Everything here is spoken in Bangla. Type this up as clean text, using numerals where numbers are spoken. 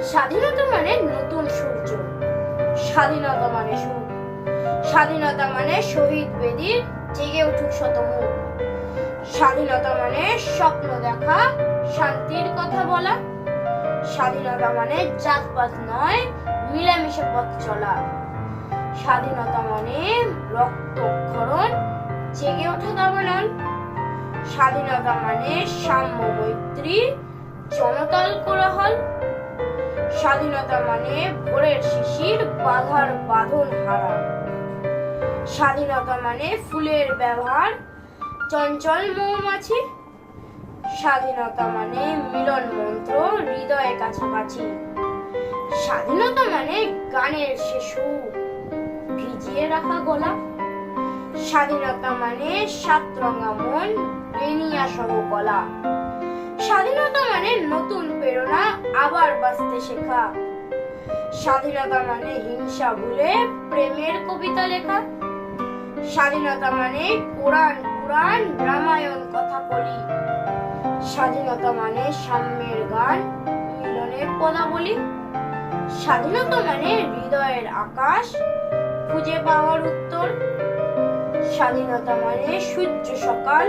স্বাধীনতা মানে নতুন সূর্য, স্বাধীনতা মানে সুখ, স্বাধীনতা মানে শহীদ বেদির জেগে উঠুক শতমুখ, স্বাধীনতা মানে স্বপ্ন দেখা, শান্তির কথা বলা, স্বাধীনতা মানে জাতপাত নয়, মিলেমিশে পথ চলা, স্বাধীনতা মানে রক্তক্ষরণ, জেগে ওঠা দাবানল, স্বাধীনতা মানে সাম্য মৈত্রী, জনতাল কোলাহল, স্বাধীনতা মানে ভোরের শিশির, বাধার বাঁধন হারা, স্বাধীনতা মানে ফুলের ব্যবহার, চঞ্চল মৌমাছি, স্বাধীনতা মানে মিলন মন্ত্র, হৃদয়ের কাছাকাছি, স্বাধীনতা মানে গানের সে সুর, ভিজিয়ে রাখা গলা, স্বাধীনতা মানে সাতরঙা মন, বেনিয়া সহ কলা, স্বাধীনতা মানে নতুন প্রেরণা, আবার বাঁচতে শেখা, স্বাধীনতা মানে হিংসা ভুলে প্রেমের কবিতা লেখা, স্বাধীনতা মানে কোরআন পুরাণ রামায়ণ কথা বলি, স্বাধীনতা মানে সাম্যের গান, মিলনের পদাবলী, স্বাধীনতা মানে হৃদয়ের আকাশ, খুঁজে পাওয়ার উত্তর, স্বাধীনতা মানে সূর্য সকাল,